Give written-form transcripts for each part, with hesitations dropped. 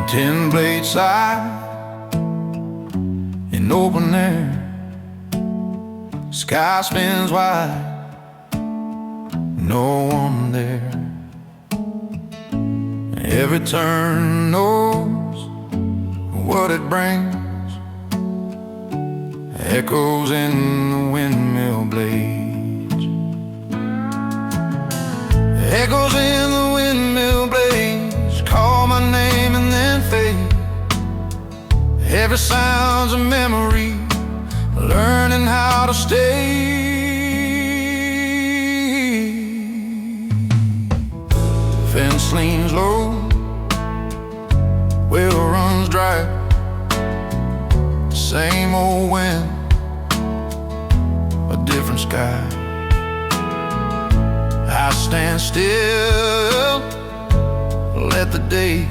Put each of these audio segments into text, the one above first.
Ten-blade side in open air, sky spins wide, no one there. Every turn knows what it brings, echoes in the windmill blades, echoes in the windmill blades, call my name and then fade. Every sound's a memory, learning how to stay. Fence leans low, well runs dry, same old wind, a different sky. I stand still, let the day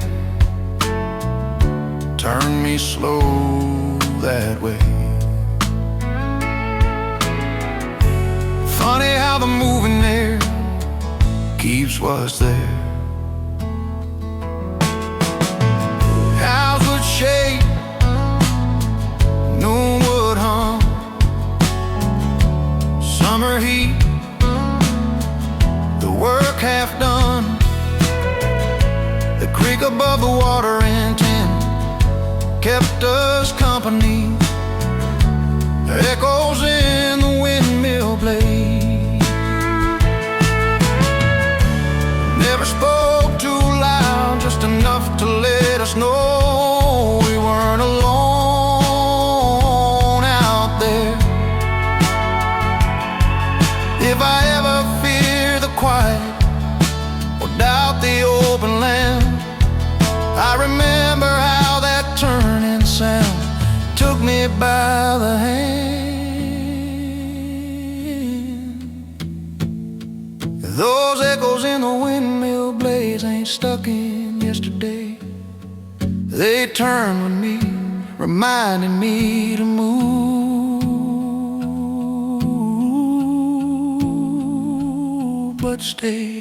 turn me slow that way. Funny how the moving air keeps what's there. House would shake, noon would hum, summer heat, the work half done. The creek above the water in tin kept us company, echoes in the windmill blade. Never spoke too loud, just enough to let us know we weren't alone out there. If I ever fear the quiet or doubt the open land, I remember how that turning sound took me by the hand. Those echoes in the windmill blades ain't stuck in yesterday. They turn with me, reminding me to move, but stay.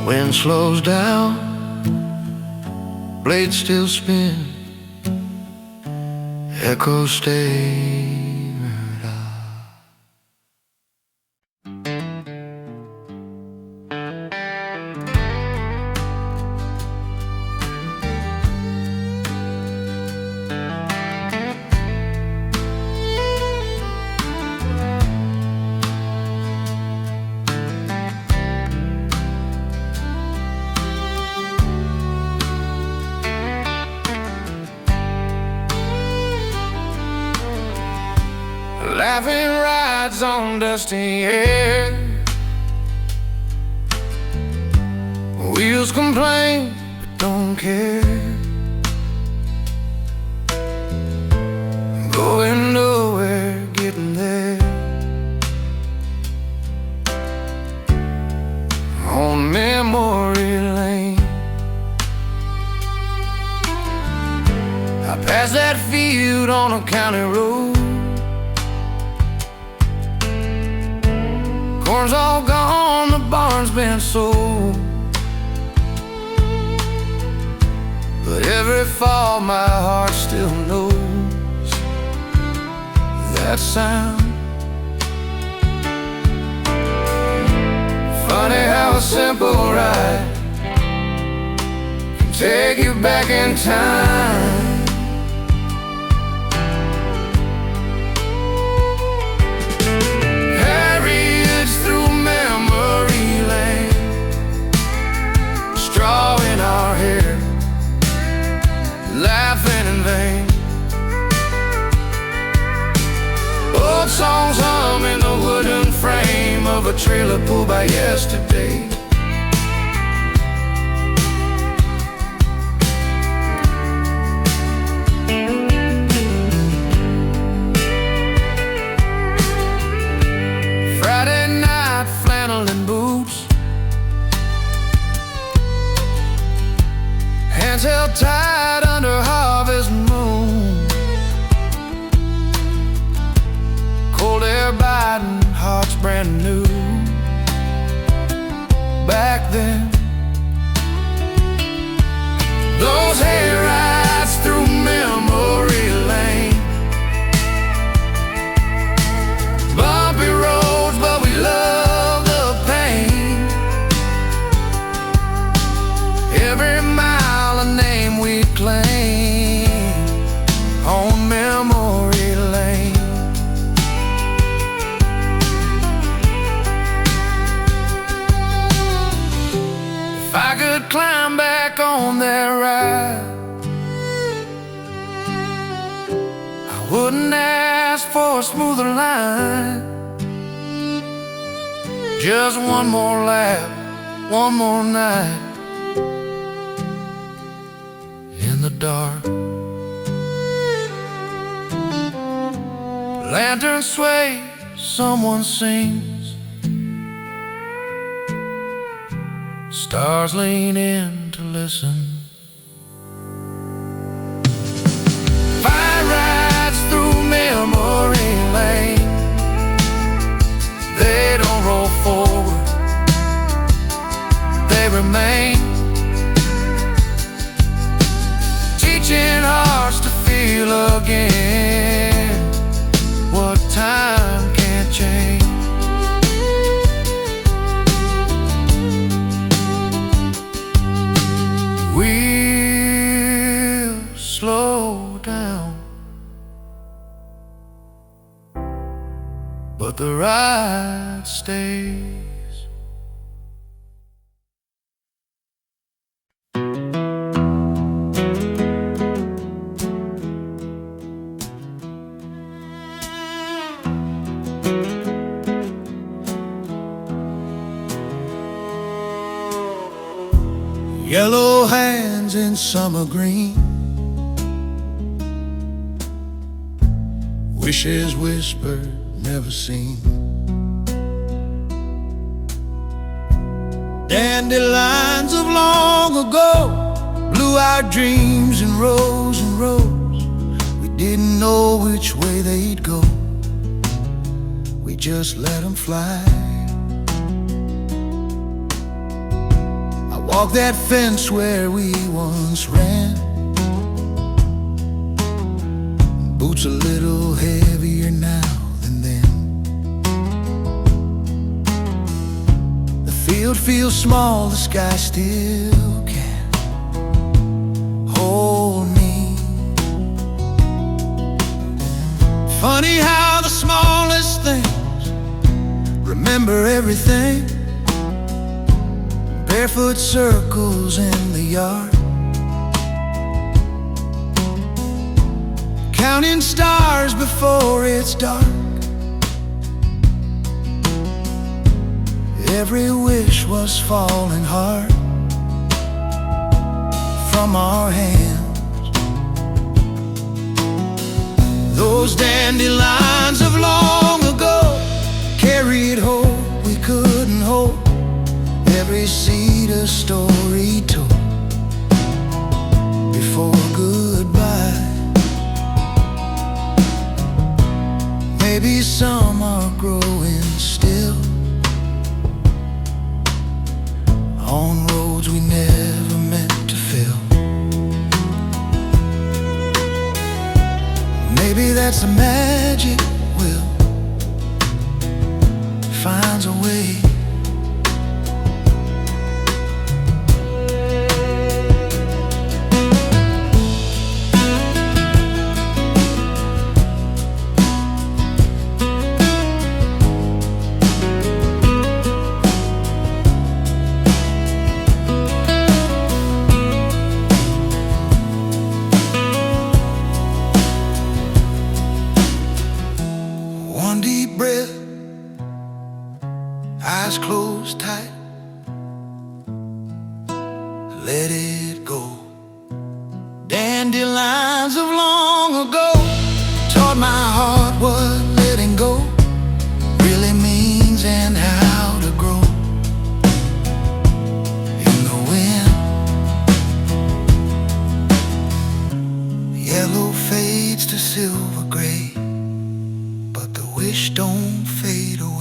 Wind slows down, blades still spin, echoes stay. Laughing rides on dusty air, wheels complain but don't care, going nowhere, getting there. On memory lane, I passed that field on a county road. Corn's all gone, the barn's been sold, but every fall my heart still knows that sound. Funny how a simple ride can take you back in time. Straw in our hair, laughing in vain. Old songs hum in the a trailer pulled by yesterday. Friday night, flannel and boots, hands held tight under harvest moon, cold air biting, hearts brand new. Back then, those hair rides through memory lane, bumpy roads, but we love the pain. Every mile a name we claim on memory lane. If I could climb back on that ride, I wouldn't ask for a smoother line. Just one more lap, one more night in the dark. Lantern sway, someone sings, stars lean in to listen. Fire rides through memory lane, they don't roll forward, they remain, teaching hearts to feel again what time can't change. We'll slow down, but the ride stays. Yellow hands in summer green, wishes whispered, never seen. Dandelions of long ago, blue-eyed dreams in rows and rows. We didn't know which way they'd go, we just let them fly. Walk that fence where we once ran, boots a little heavier now than then. The field feels small, the sky still can hold me. Funny how the smallest things remember everything. Barefoot circles in the yard, counting stars before it's dark. Every wish was falling hard from our hands. Those dandelions of long ago carried hope we couldn't hold. Every seed a story told before goodbye. Maybe some are growing still on roads we never meant to fill. Maybe that's the magic will finds a way. eyes closed tight. Let it go. Dandelions of long ago taught my heart what letting go really means and how to grow. In the wind, yellow fades to silver gray, but the wish don't fade away.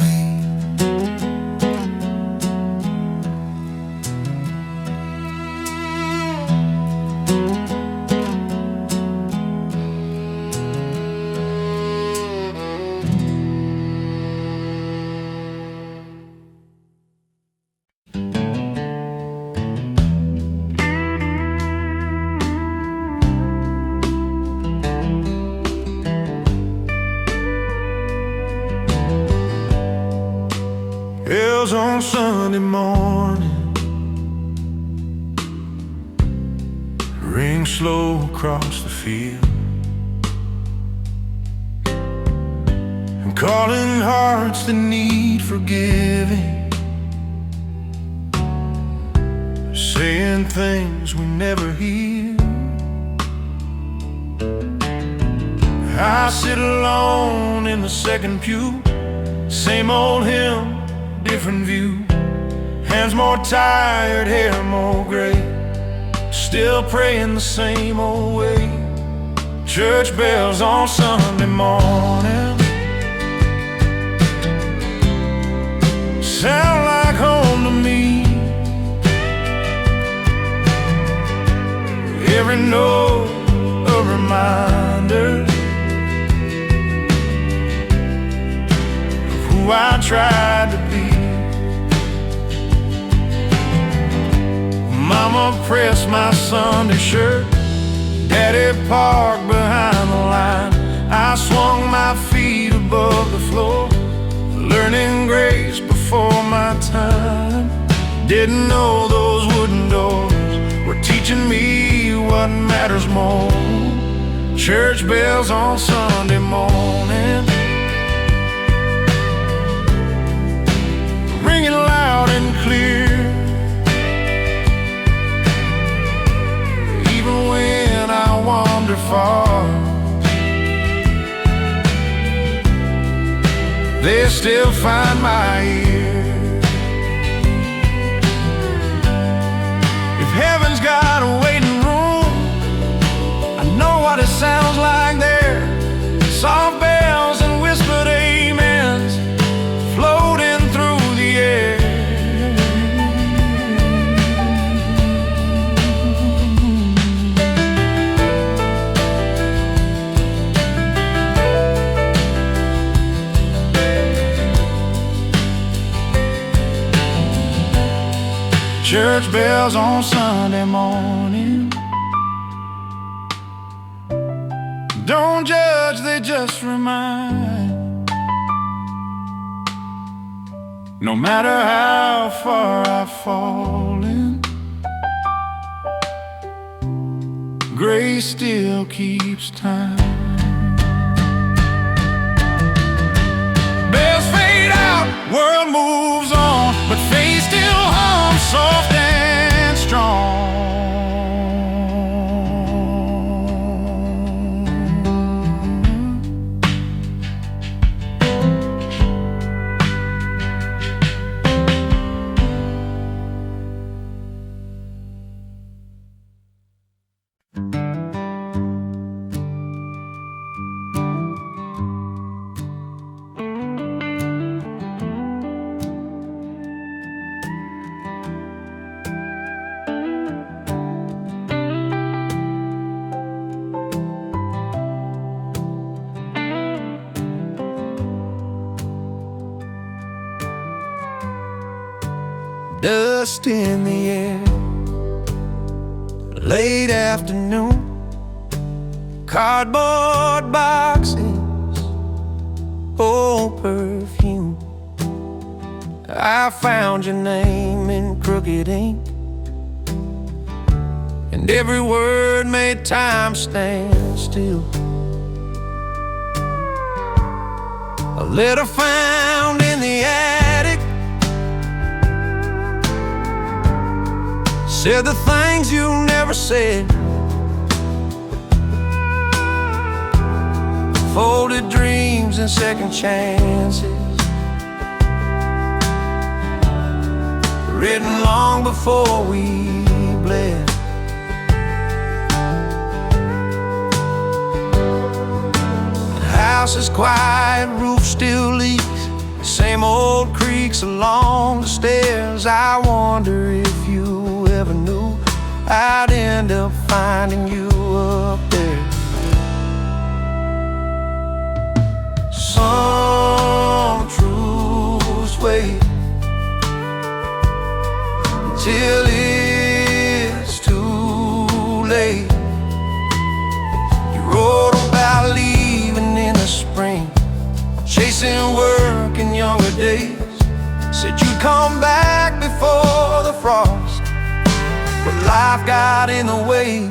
Bells on Sunday morning ring slow across the field, and calling hearts that need forgiving, saying things we never hear. I sit alone in the second pew, same old hymn, different view. Hands more tired, hair more gray, still praying the same old way. Church bells on Sunday morning sound like home to me. Every note a reminder of who I tried to be. Mama pressed my Sunday shirt, Daddy parked behind the line. I swung my feet above the floor, learning grace before my time. Didn't know those wooden doors were teaching me what matters more. Church bells on Sunday morning ringing loud and clear. Even when I wander far, they still find my ear. If heaven's got a waiting room, I know what it sounds like there. Soft bells and whispered amens floating through the air. Church bells on Sunday morning don't judge, they just remind. No matter how far I've fallen, grace still keeps time. Bells fade out, world moves on, but faith still hums soft and strong. Dust in the air, late afternoon, cardboard boxes, old perfume. I found your name in crooked ink, and every word made time stand still. A letter found in the attic, said the things you never said, folded dreams and second chances, written long before we bled. The house is quiet, roof still leaks, same old creaks along the stairs. I wonder if you ever knew I'd end up finding you up there. Some truths wait till it's too late. You wrote about leaving in the spring, chasing work in younger days. Said you'd come back before the frost, but life got in the way.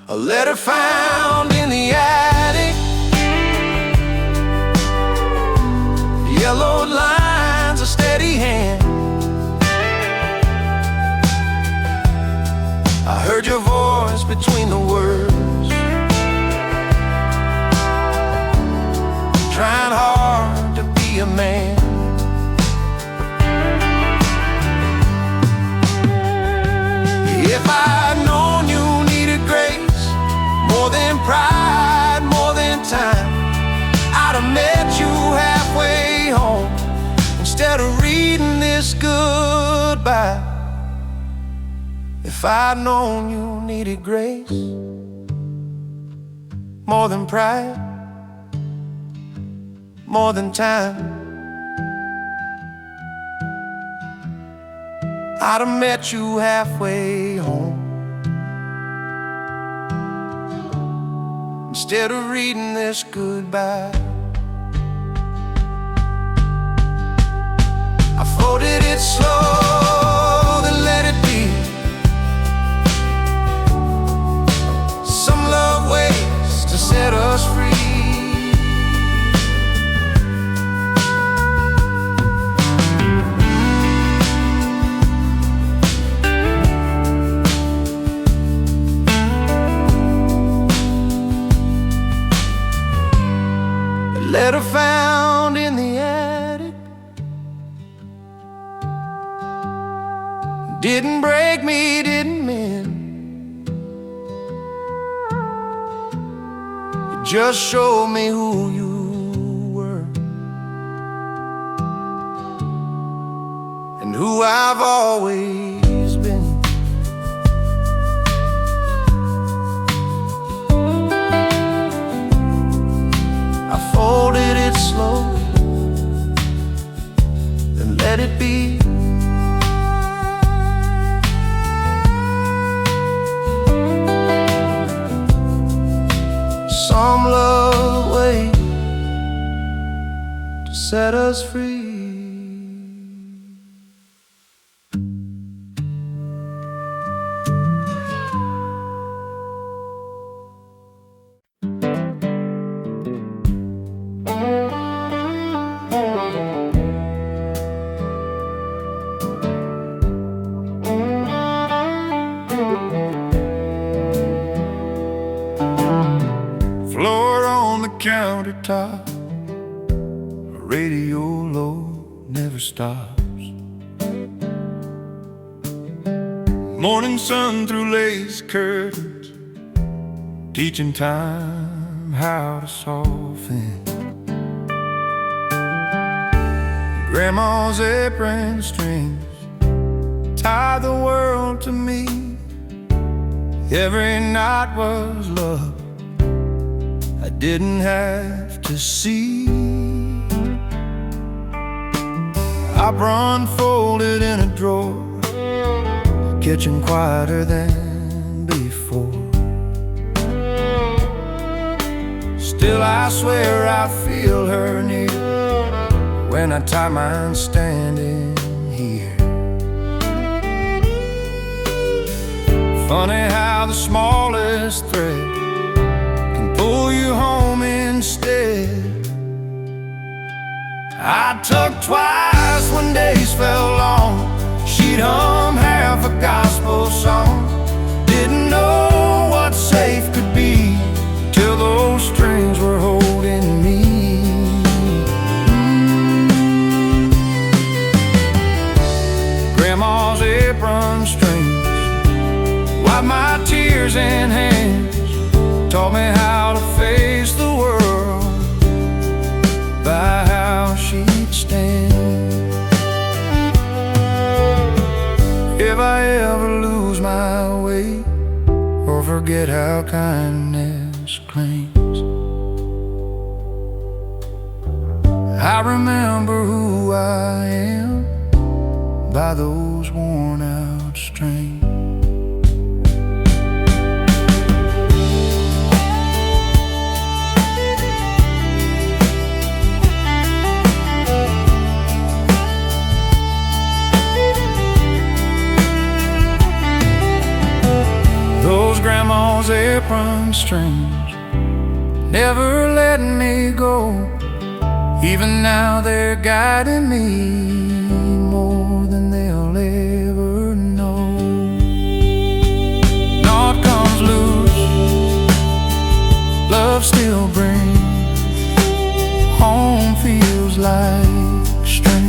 A letter found in the attic, yellowed lines, a steady hand. I heard your voice between the words, trying hard to be a man. If I'd known you needed grace, more than pride, more than time, I'd have met you halfway home instead of reading this goodbye. If I'd known you needed grace, more than pride, more than time, I'd have met you halfway home instead of reading this goodbye. I folded it slow, then let it be. Some love waits to set us free. Letter found in the attic didn't break me, didn't mend. It just showed me who you were and who I've always been. I folded it slow, then let it be. Some love way to set us free. Countertop, radio low, never stops. Morning sun through lace curtains, teaching time how to soften. Grandma's apron strings tied the world to me. Every night was love I didn't have to see. Opera unfolded in a drawer, kitchen quieter than before. Still I swear I feel her near when I tie mine standing here. Funny how the smallest thread pull you home instead. I tucked twice when days fell long, She'd hum half a gospel song. Didn't know what safe could be till those strings were holding me. Grandma's apron strings wiped my tears in hands, taught me how to face the world by how she'd stand. If I ever lose my way or forget how kindness claims, I remember who I am by those worn out strings. Those grandma's apron strings never let me go. Even now they're guiding me more than they'll ever know. Naught comes loose, love still brings. Home feels like strings.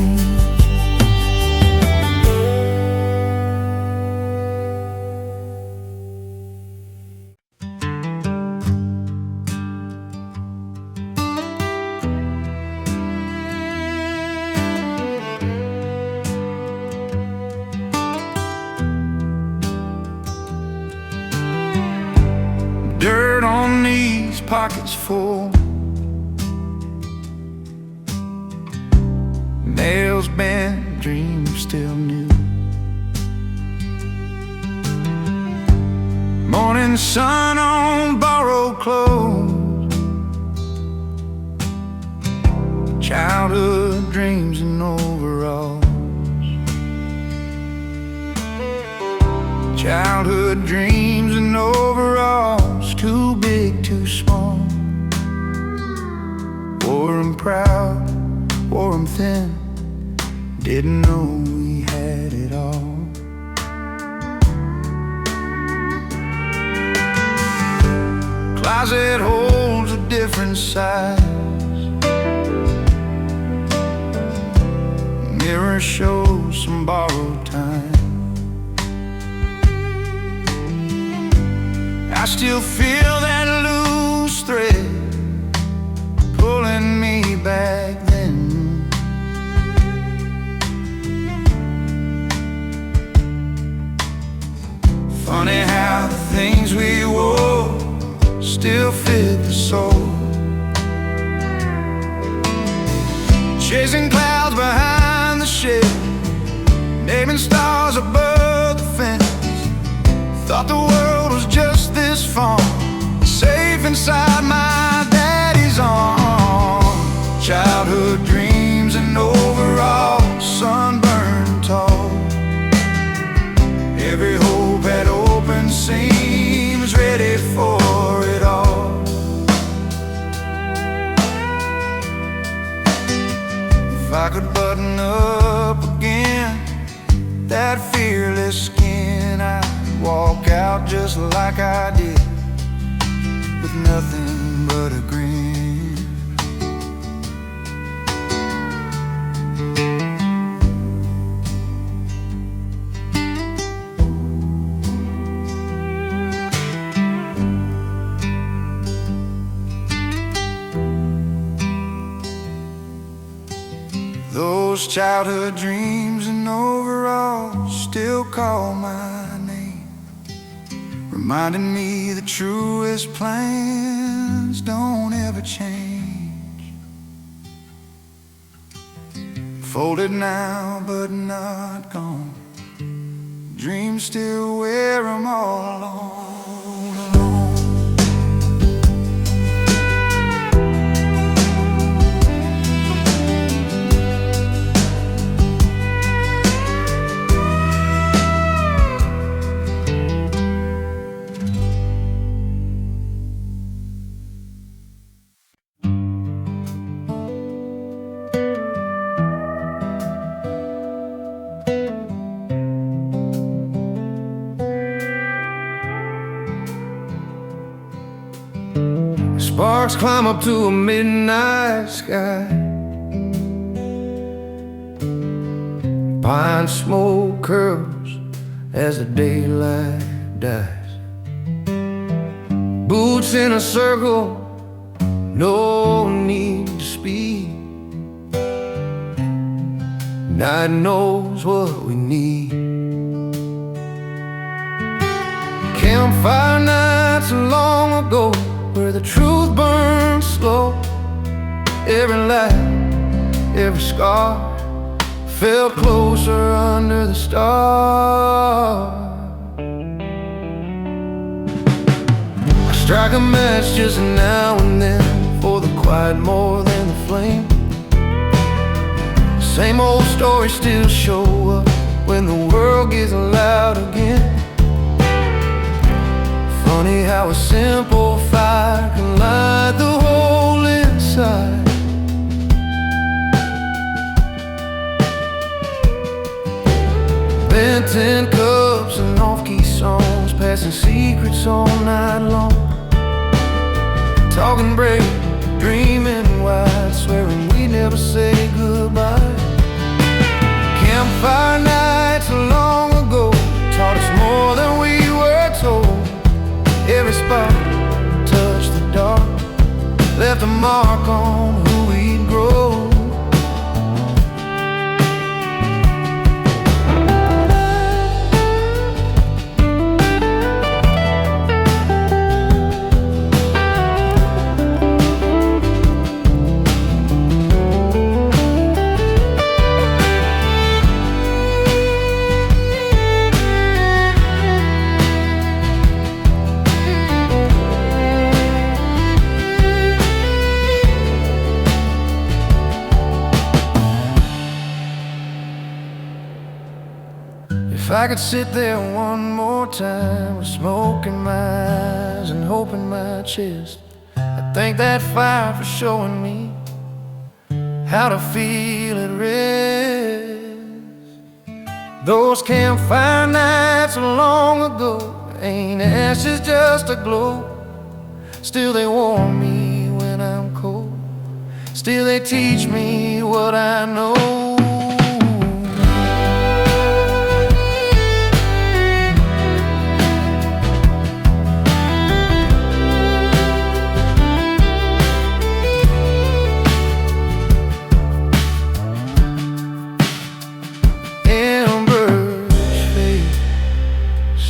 Dirt on these pockets full, nails bent, dreams still new. Morning sun on borrowed clothes, childhood dreams in overalls. Childhood dreams in overalls, too big, too small. Wore 'em proud, wore 'em thin, didn't know we had it all. Closet holds a different size, mirror shows some borrowed time. I still feel that loose thread pulling me back then. Funny how the things we wore still fit the soul. Chasing clouds behind the shed, naming stars above the fence. Thought the world was just this far, safe inside my daddy's arms. Childhood dreams and overalls, sunburned tall. Every hope had open seams, ready for it all. If I could button up again that fearless skin, I'd walk out just like I did, with nothing but a grin. Those childhood dreams and overalls still call my name, reminding me the truest plans don't ever change. Folded now but not gone, dreams still wear them all alone. Sparks climb up to a midnight sky. Pine smoke curls as the daylight dies. Boots in a circle, no need to speed. Night knows what we need. Campfire nights long ago, where the truth burns slow. Every light, every scar felt closer under the stars. I strike a match just now and then, for the quiet more than the flame. Same old stories still show up when the world gets loud again. Funny how a simple fire can light the hole inside. Bent in cups and off-key songs, passing secrets all night long. Talking brave, dreaming wide, swearing we never say goodbye. Campfire nights long ago taught us more than we were told. Every spark touched the dark, left a mark on who we'd grow. If I could sit there one more time with smoke in my eyes and hope in my chest, I'd thank that fire for showing me how to feel at rest. Those campfire nights long ago ain't ashes, just a glow. Still they warm me when I'm cold. Still they teach me what I know.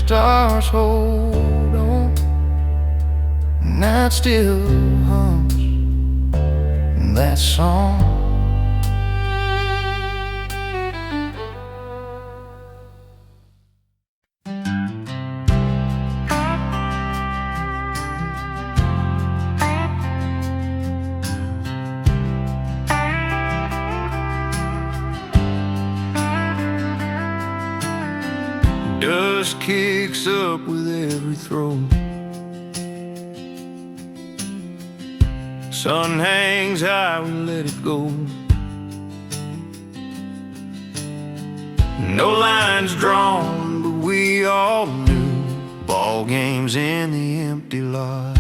Stars hold on, night still hums that song. Dust kicks up with every throw. Sun hangs high, we let it go. No lines drawn, but we all knew ball games in the empty lot.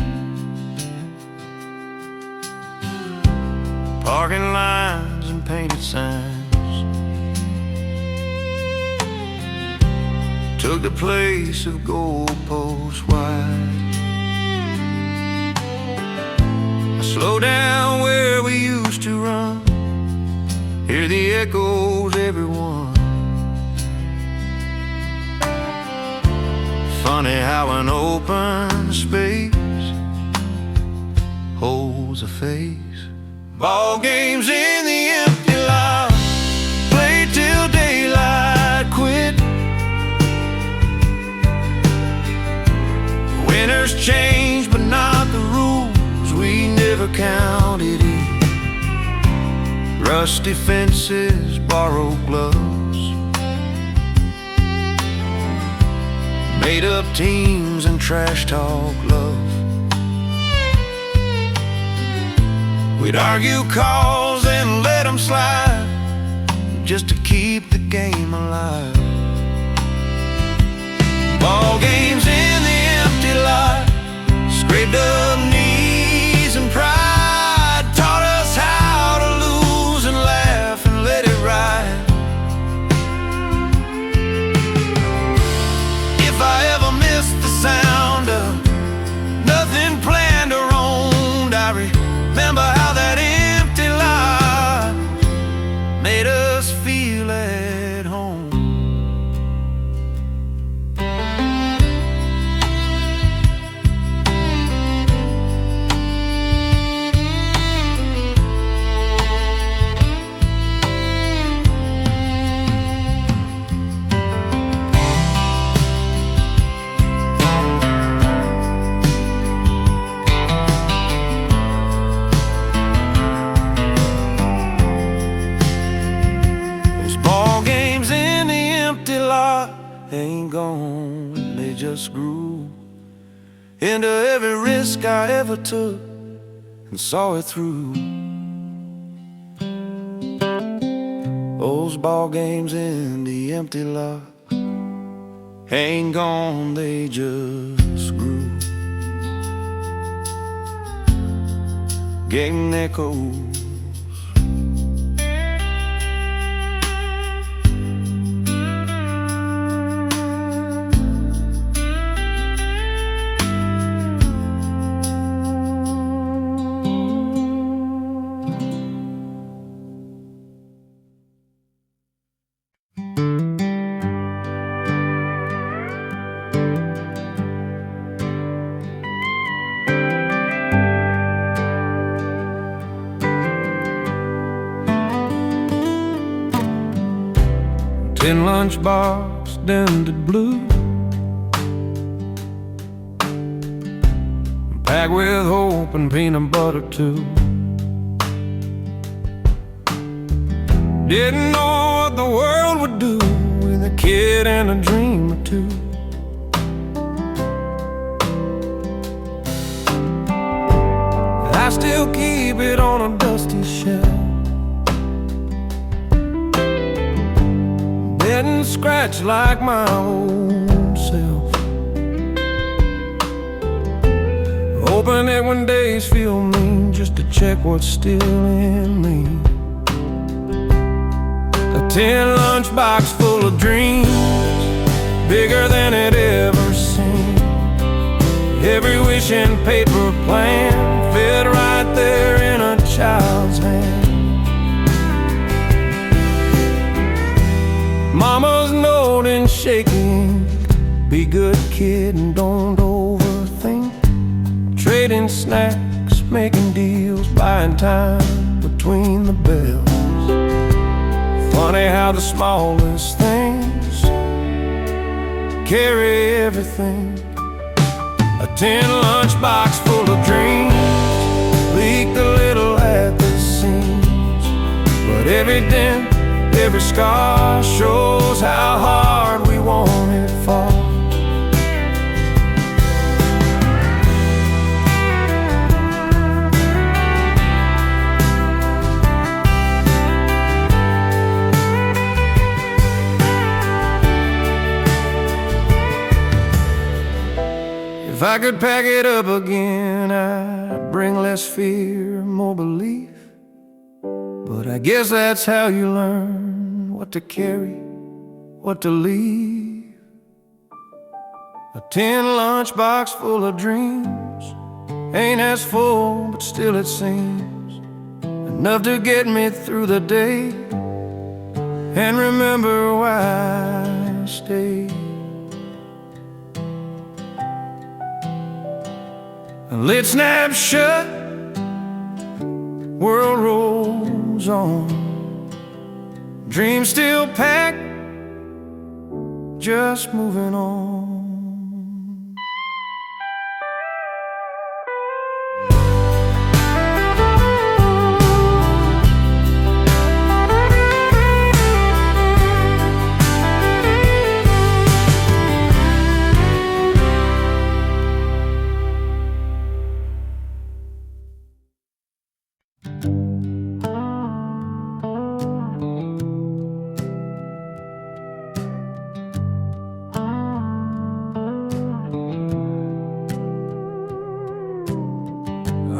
Parking lines and painted signs took the place of goalposts wide. I slow down where we used to run, hear the echoes, everyone. Funny how an open space holds a face. Ball games in the empty lot, played till daylight quit. Winners change, but not the rules. We never counted in. Rusty fences, borrowed gloves, made up teams and trash talk love. We'd argue calls and let them slide, just to keep the game alive. Ball games in the empty lot, scraped up knees and pride. ain't gone, they just grew into every risk I ever took and saw it through. Those ball games in the empty lot ain't gone, they just grew. Getting echoes. 10 lunchbox dented blue, packed with hope and peanut butter too. Didn't know what the world would do with a kid and a dream or two. I still keep it on a dusty shelf, and scratch like my old self. Open it when days feel mean, just to check what's still in me. A 10 lunchbox full of dreams, bigger than it ever seemed. Every wish and paper plan fit right there in a child's hand. Mama's note in shaking, be good kid and don't overthink. Trading snacks, making deals, buying time between the bells. Funny how the smallest things carry everything. A 10 lunchbox full of dreams, leaked a little at the seams, but every dent, every scar shows how hard we want it fall. If I could pack it up again, I'd bring less fear, more belief. But I guess that's how you learn what to carry, what to leave. A 10 lunchbox full of dreams ain't as full, but still it seems enough to get me through the day and remember why I stayed. A lid snaps shut, world rolls on, dreams still packed, just moving on.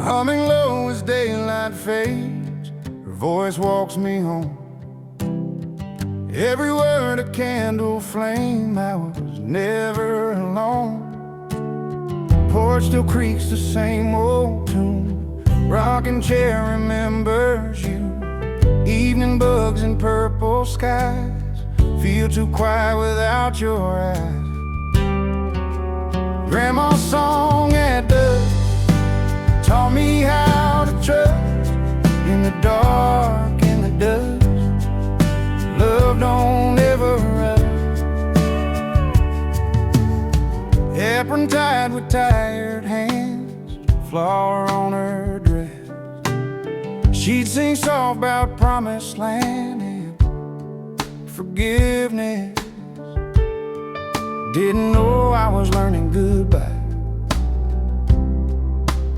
Humming low as daylight fades, her voice walks me home. Every word a candle flame, I was never alone. Porch still creaks the same old tune, rocking chair remembers you. Evening bugs and purple skies feel too quiet without your eyes. Grandma's song at dusk taught me how to trust in the dark and the dust. Love don't ever rust. Apron tied with tired hands, flower on her dress. She'd sing soft about promised land and forgiveness. Didn't know I was learning goodbye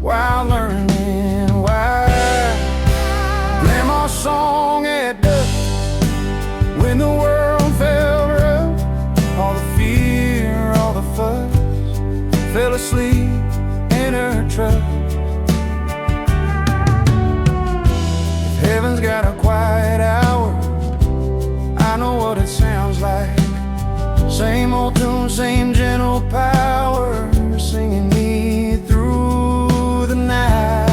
while learning why. Grandma's song at dusk when the world felt rough. All the fear, all the fuss, fell asleep in her truck. If heaven's got a quiet hour, I know what it sounds like. Same old tune, same gentle power, singing me through the night.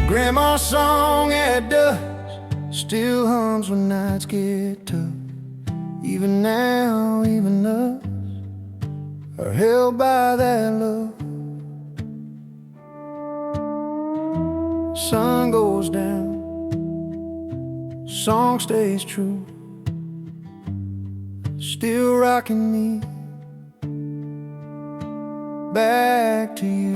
Grandma's song at dusk still hums when nights get tough. Even now, even us are held by that love. Sun goes down, song stays true, still rocking me back to you.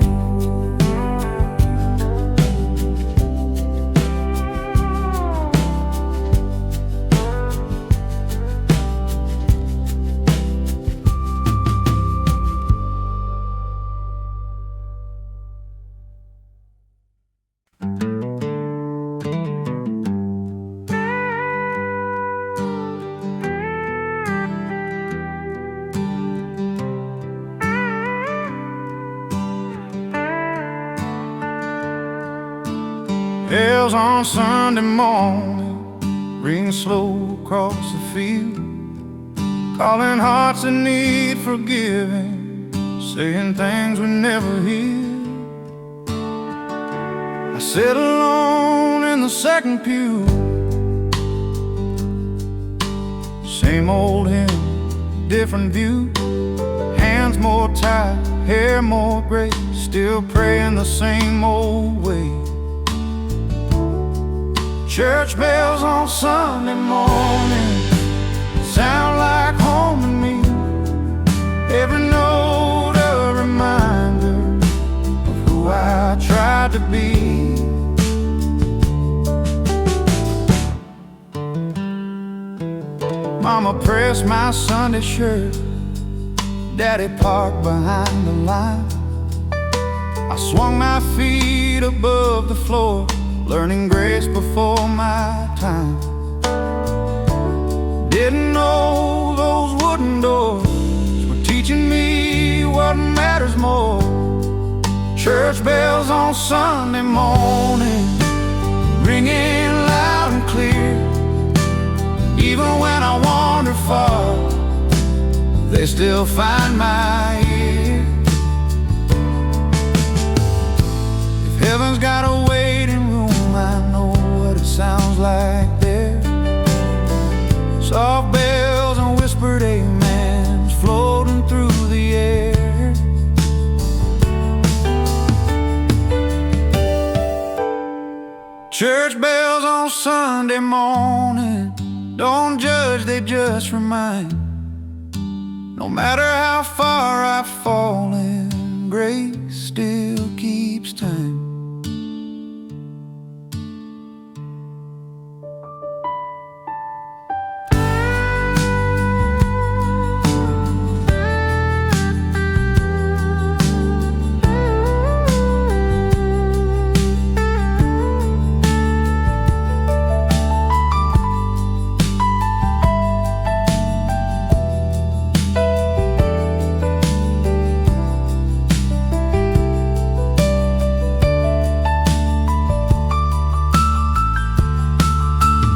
Bells on Sunday morning ring slow across the field, calling hearts that need forgiving, saying things we never hear. I sit alone in the second pew, same old hymn, different view. Hands more tight, hair more gray, still praying the same old way. Church bells on Sunday morning sound like home to me. Every note a reminder of who I tried to be. Mama pressed my Sunday shirt, Daddy parked behind the line. I swung my feet above the floor, learning grace before my time. Didn't know those wooden doors were teaching me what matters more. Church bells on Sunday morning ringing loud and clear. Even when I wander far, they still find my ear. If heaven's got a waiting room, I know what it sounds like there. Soft bells and whispered amens floating through the air. Church bells on Sunday morning don't judge, they just remind. No matter how far I've fallen, grace still keeps time.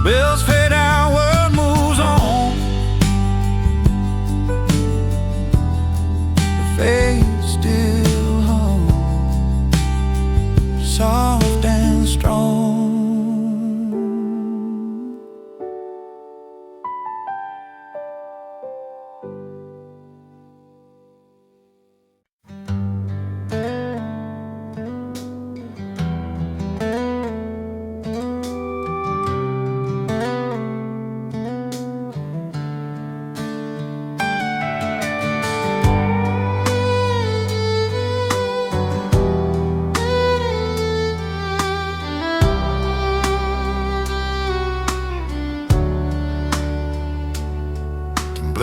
Bells fade out, world moves on. The faith still hum, soft and strong.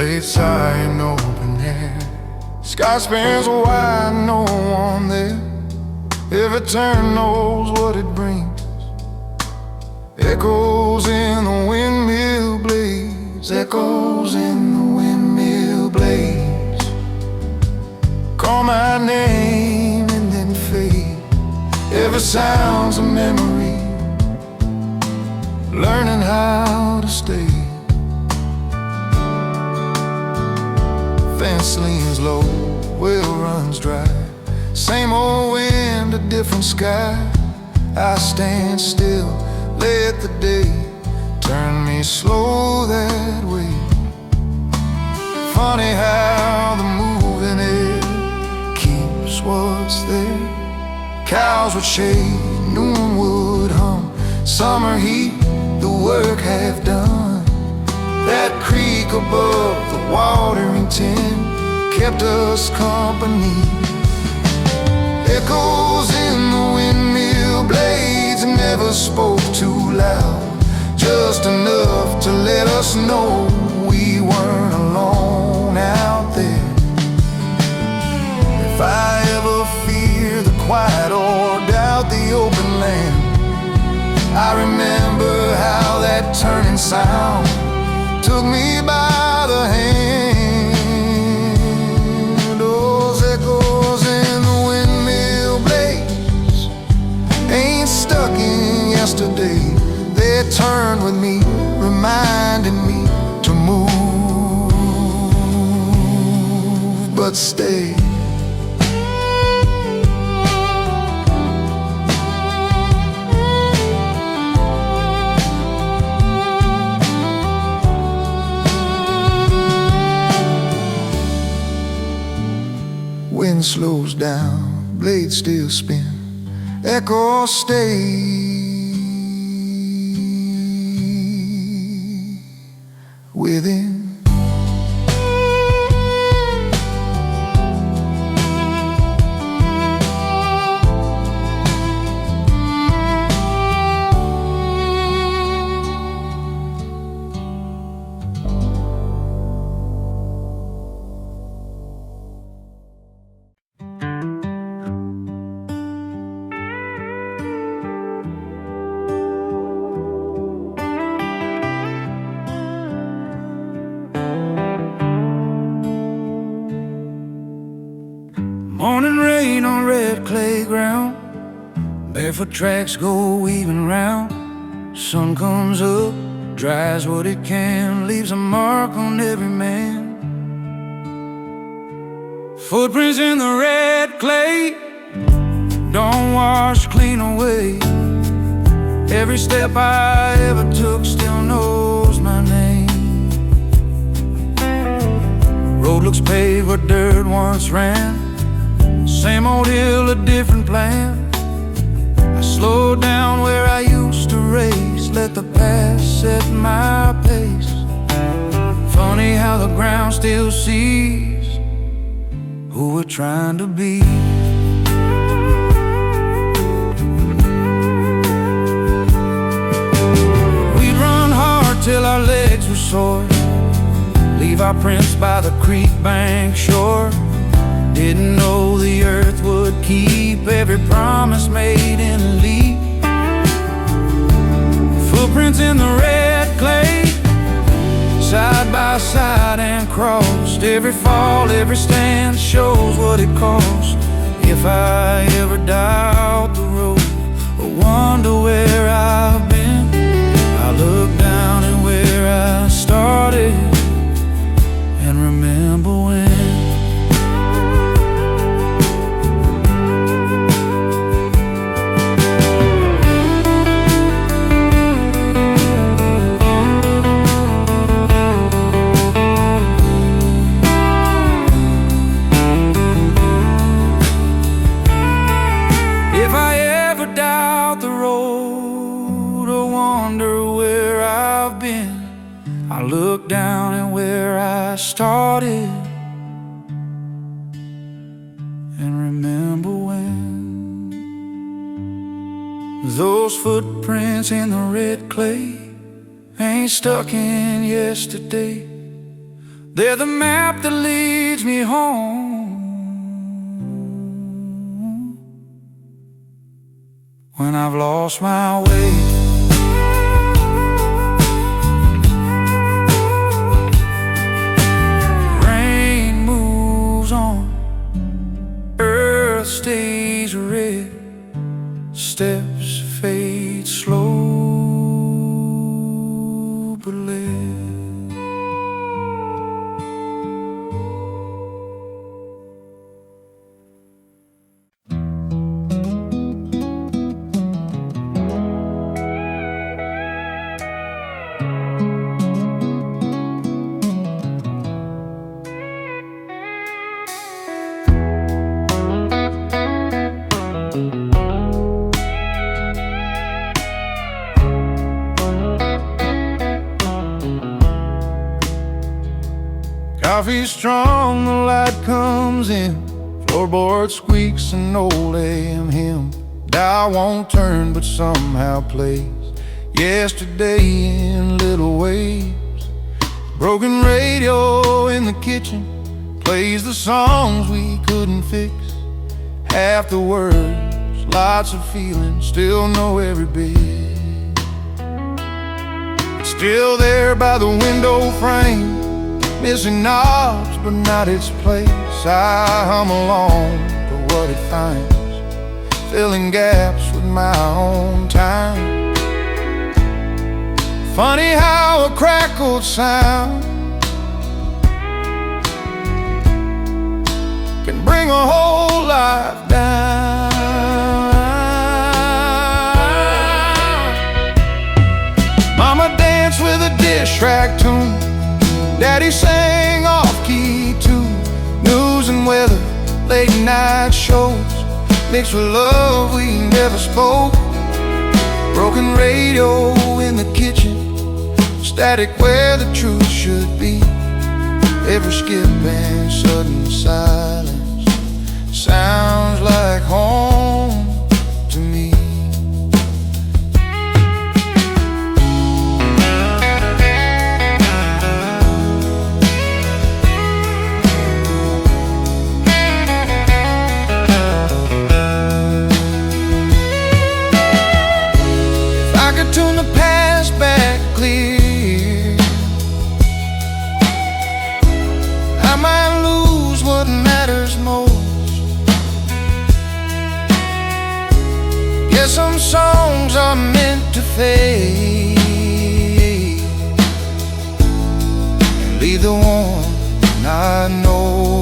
late sighing open air. Sky spans wide, no one there. Every turn knows what it brings. Echoes in the windmill blades. Echoes in the windmill blades. Call my name and then fade. Every sound's a memory. Learning how to stay. Fence leans low, well runs dry. Same old wind, a different sky. I stand still, let the day turn me slow that way. Funny how the moving air keeps what's there. Cows would shade, noon would hum. Summer heat, the work half done. That creek above the watering tin kept us company. Echoes in the windmill blades never spoke too loud, just enough to let us know we weren't alone out there. If I ever fear the quiet or doubt the open land, I remember how that turning sound took me by the hand. Those echoes in the windmill blades ain't stuck in yesterday. They turn with me, reminding me to move, but stay. Wind slows down, blades still spin. Echoes stay within. Morning rain on red clay ground. Barefoot tracks go weaving round. Sun comes up, dries what it can, leaves a mark on every man. Footprints in the red clay don't wash clean away. Every step I ever took still knows my name. Road looks paved where dirt once ran. Same old hill, a different plan. I slowed down where I used to race, let the past set my pace. Funny how the ground still sees who we're trying to be. We'd run hard till our legs were sore, leave our prints by the creek bank shore. Didn't know the earth would keep every promise made in a leap. Footprints in the red clay, side by side and crossed. Every fall, every stand shows what it cost. If I ever doubt the road or wonder where I've been, I look down at where I started and remember when. I look down at where I started and remember when. Those footprints in the red clay ain't stuck in yesterday. They're the map that leads me home when I've lost my way. Rain moves on, earth stays red, steps fade slow but lit. Coffee strong, the light comes in, floorboard squeaks an old AM hymn. Dial won't turn but somehow plays yesterday in little waves. Broken radio in the kitchen plays the songs we couldn't fix. Half the words, lots of feelings, still know every bit. Still there by the window frame, missing knobs but not its place. I hum along to what it finds, filling gaps with my own time. Funny how a crackled sound can bring a whole life down. Mama danced with a dish rack tune, Daddy sang off-key too. News and weather, late night shows, mixed with love we never spoke. Broken radio in the kitchen, static where the truth should be. Every skip and sudden silence sounds like home to me. Tune the past back clear, I might lose what matters most. Yeah, some songs are meant to fade and leave the one I know.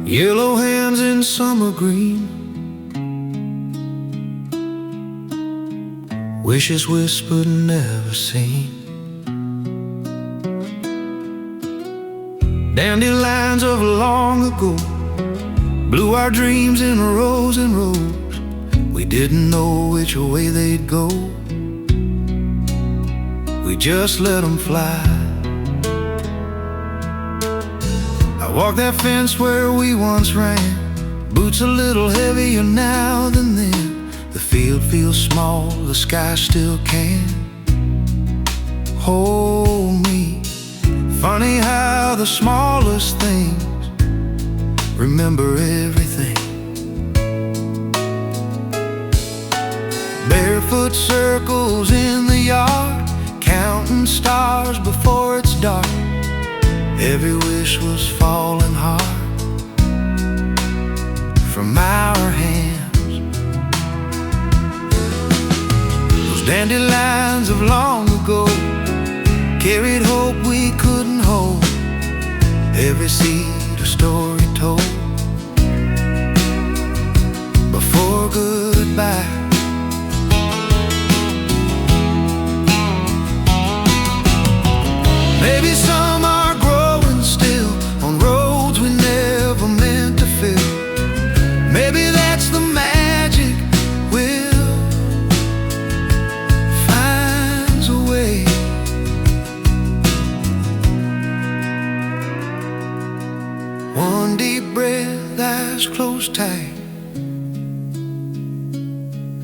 Yellow hands in summer green, wishes whispered, never seen. Dandelions of long ago blew our dreams in rows and rows. We didn't know which way they'd go, we just let them fly. I walked that fence where we once ran, boots a little heavier now than then. The field feels small, the sky still can hold me. Funny how the smallest things remember everything. Barefoot circles in the yard, counting stars before it's dark. Every wish was falling hard from our hands. Those dandelions of long ago carried hope we couldn't hold. Every seed a story told before goodbye.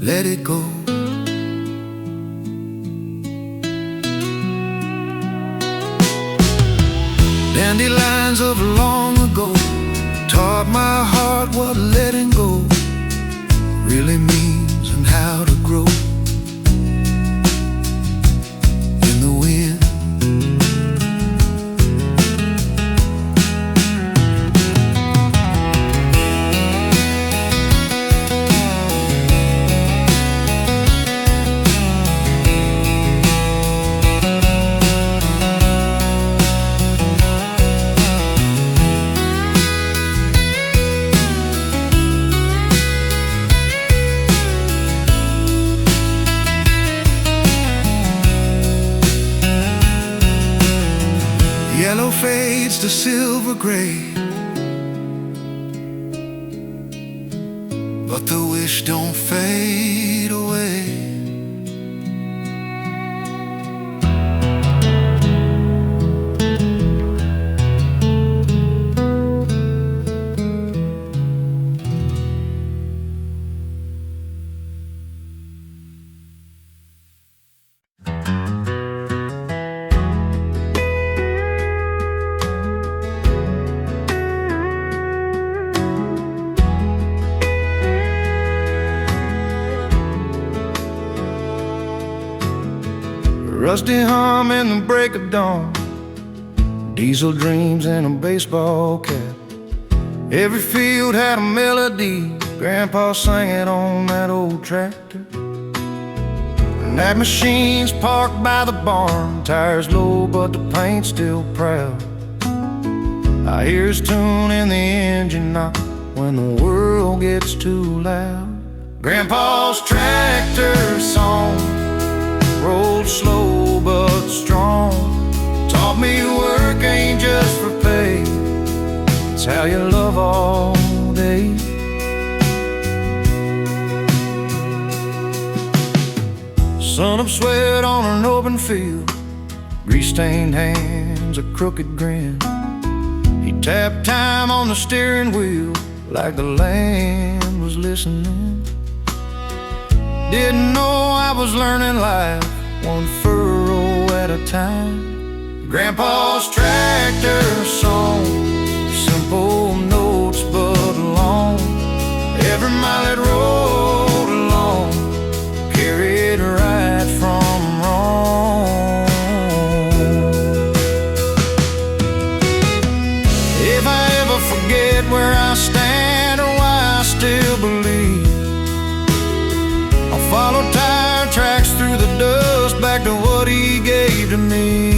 let it go. Dandelions of long ago taught my heart what letting go really means and how to grow in the wind. Yellow fades to silver gray, but the wish don't fade away. Rusty hum in the break of dawn, diesel dreams in a baseball cap. Every field had a melody, Grandpa sang it on that old tractor. And that machine's parked by the barn, tires low but the paint's still proud. I hear his tune in the engine knock when the world gets too loud. Grandpa's tractor song rolled slow but strong, taught me work ain't just for pay, it's how you love all day. Sun of sweat on an open field, grease-stained hands, a crooked grin. He tapped time on the steering wheel like the land was listening. Didn't know I was learning life one furrow at a time. Grandpa's tractor song, simple notes but long. Every mile it rolled along, carried right from wrong. If I ever forget where I stand or why I still believe, I'll follow tire tracks through the dust back to what he gave to me.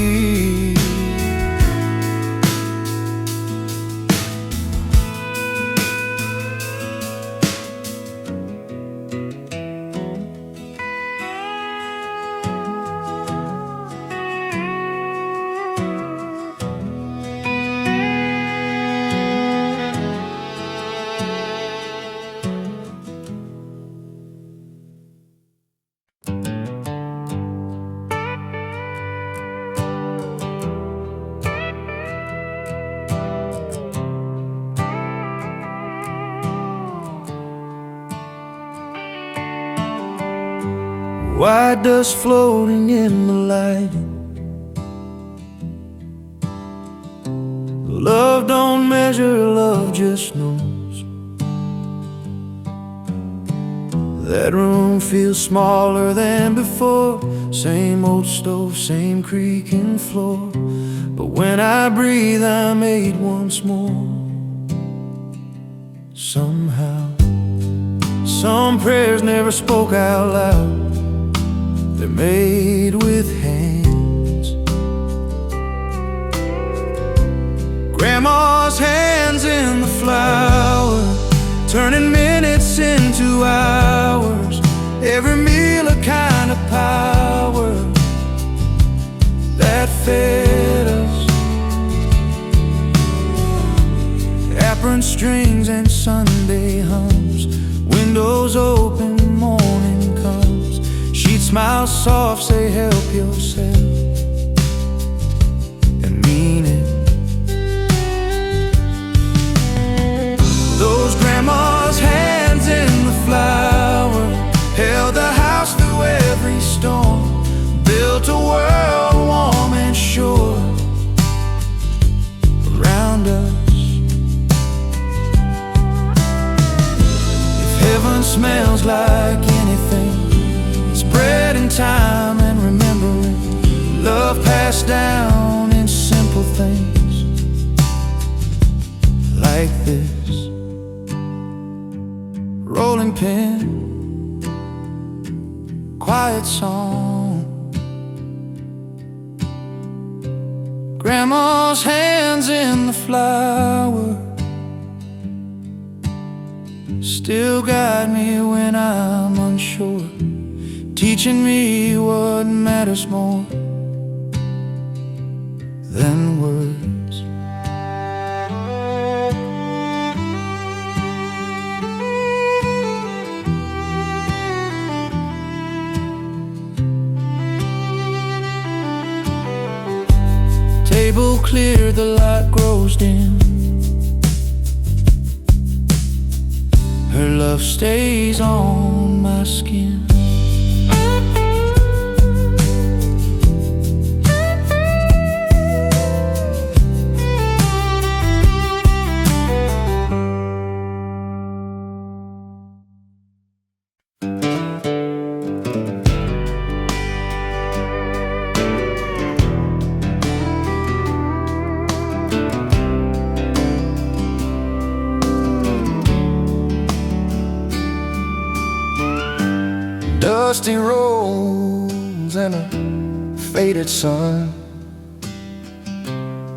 White dust floating in the light. Love don't measure, love just knows. That room feels smaller than before, same old stove, same creaking floor. But when I breathe, I'm made once more. Somehow, some prayers never spoke out loud, they're made with hands. Grandma's hands in the flour, turning minutes into hours. Every meal a kind of power that fed us. Apron strings and Sunday hums, windows open, morning comes. She'd smile soft, say help yourself, and mean it. Those grandma's hands in the flour held rolling pin, quiet song. Grandma's hands in the flower still guide me when I'm unsure, teaching me what matters more than words. Table clear, the light grows dim. Her love stays on my skin. Dusty roads and a faded sun,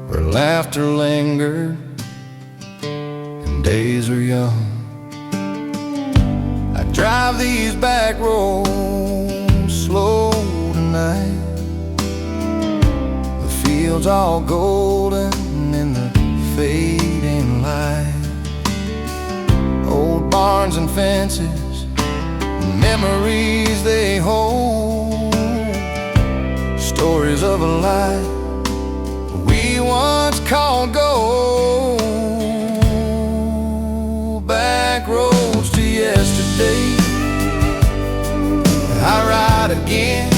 where laughter lingered and days were young. I drive these back roads slow tonight, the fields all golden in the fading light. Old barns and fences, memories they hold, stories of a life we once called gold. Back roads to yesterday, I ride again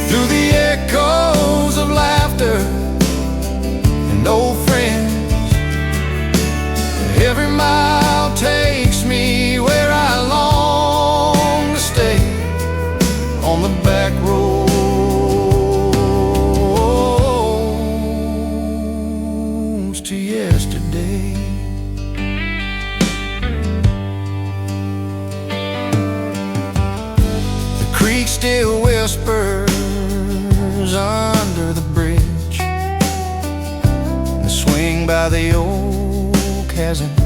through the echoes of laughter and old friends. Every mile takes me where I long to stay, on the back roads to yesterday. The creek still whispers under the bridge, the swing by the oak hasn't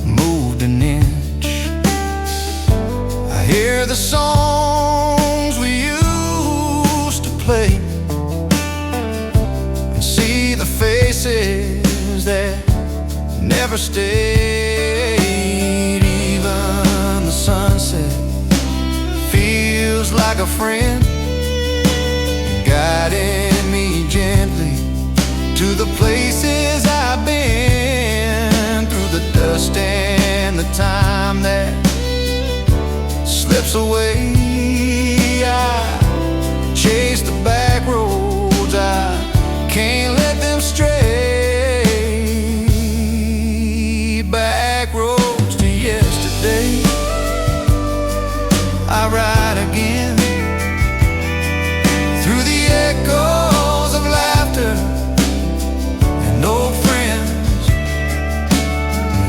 moved an inch. I hear the songs we used to play and see the faces that never stayed. Even the sunset feels like a friend, guiding me gently to the places I've been, through the dust and the time that slips away. I chase the back roads, I can't let them stray. Back roads to yesterday, I ride again through the echoes of laughter and old friends.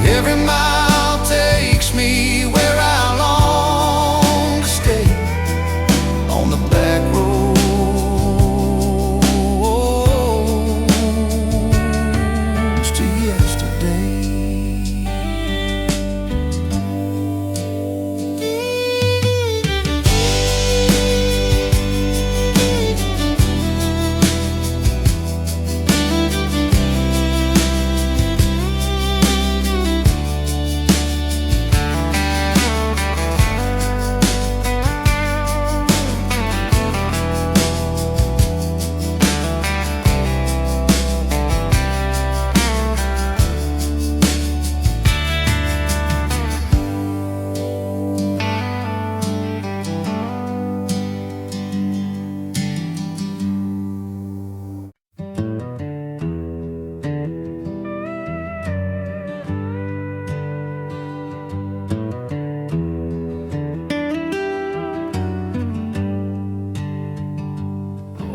Every mile takes me where I long to stay, on the back roads to yesterday.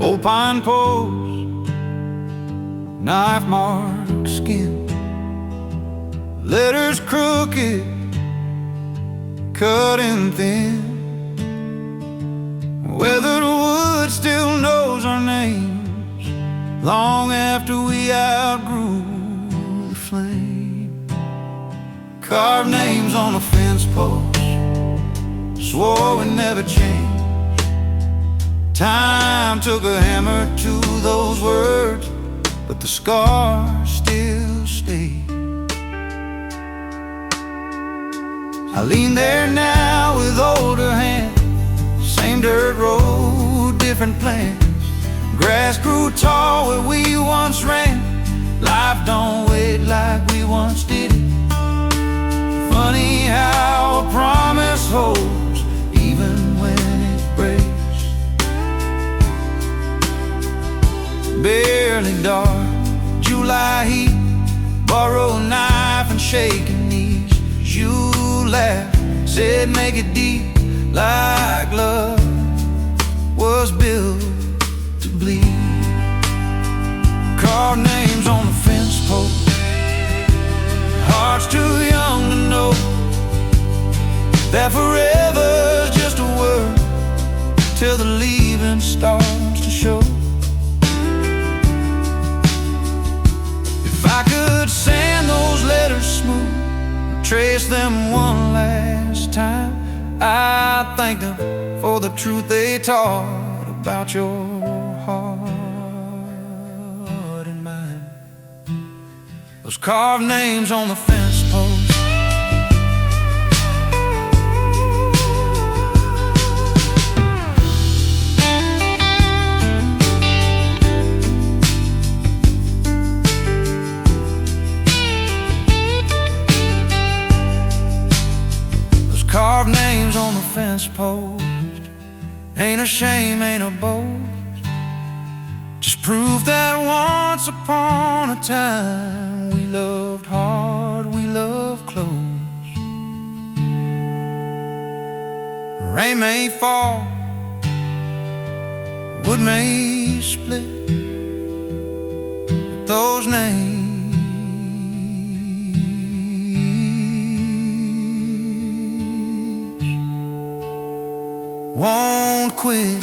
Old pine post, knife marked skin, letters crooked cutting thin. Weathered wood still knows our names long after we outgrew the flame. Carved names on a fence post, swore we'd never change. Time took a hammer to those words, but the scars still stay. I lean there now with older hands, same dirt road, different plans. Grass grew tall where we once ran. Life don't wait like we once did it. Funny how a promise holds even when it breaks. Barely dark, July heat, borrowed knife and shaking knees. You laughed, said make it deep, like love was built to bleed. Carved names on the fence post, hearts too young to know that forever's just a word till the leaving starts to show. If I could sand those letters smooth, trace them one last time, I thank them for the truth they taught about your heart and mine. Those carved names on the fence post. Carved names on the fence post. Ain't a shame, ain't a boast, just proof that once upon a time we loved hard, we loved close. Rain may fall, wood may split, but those names won't quit.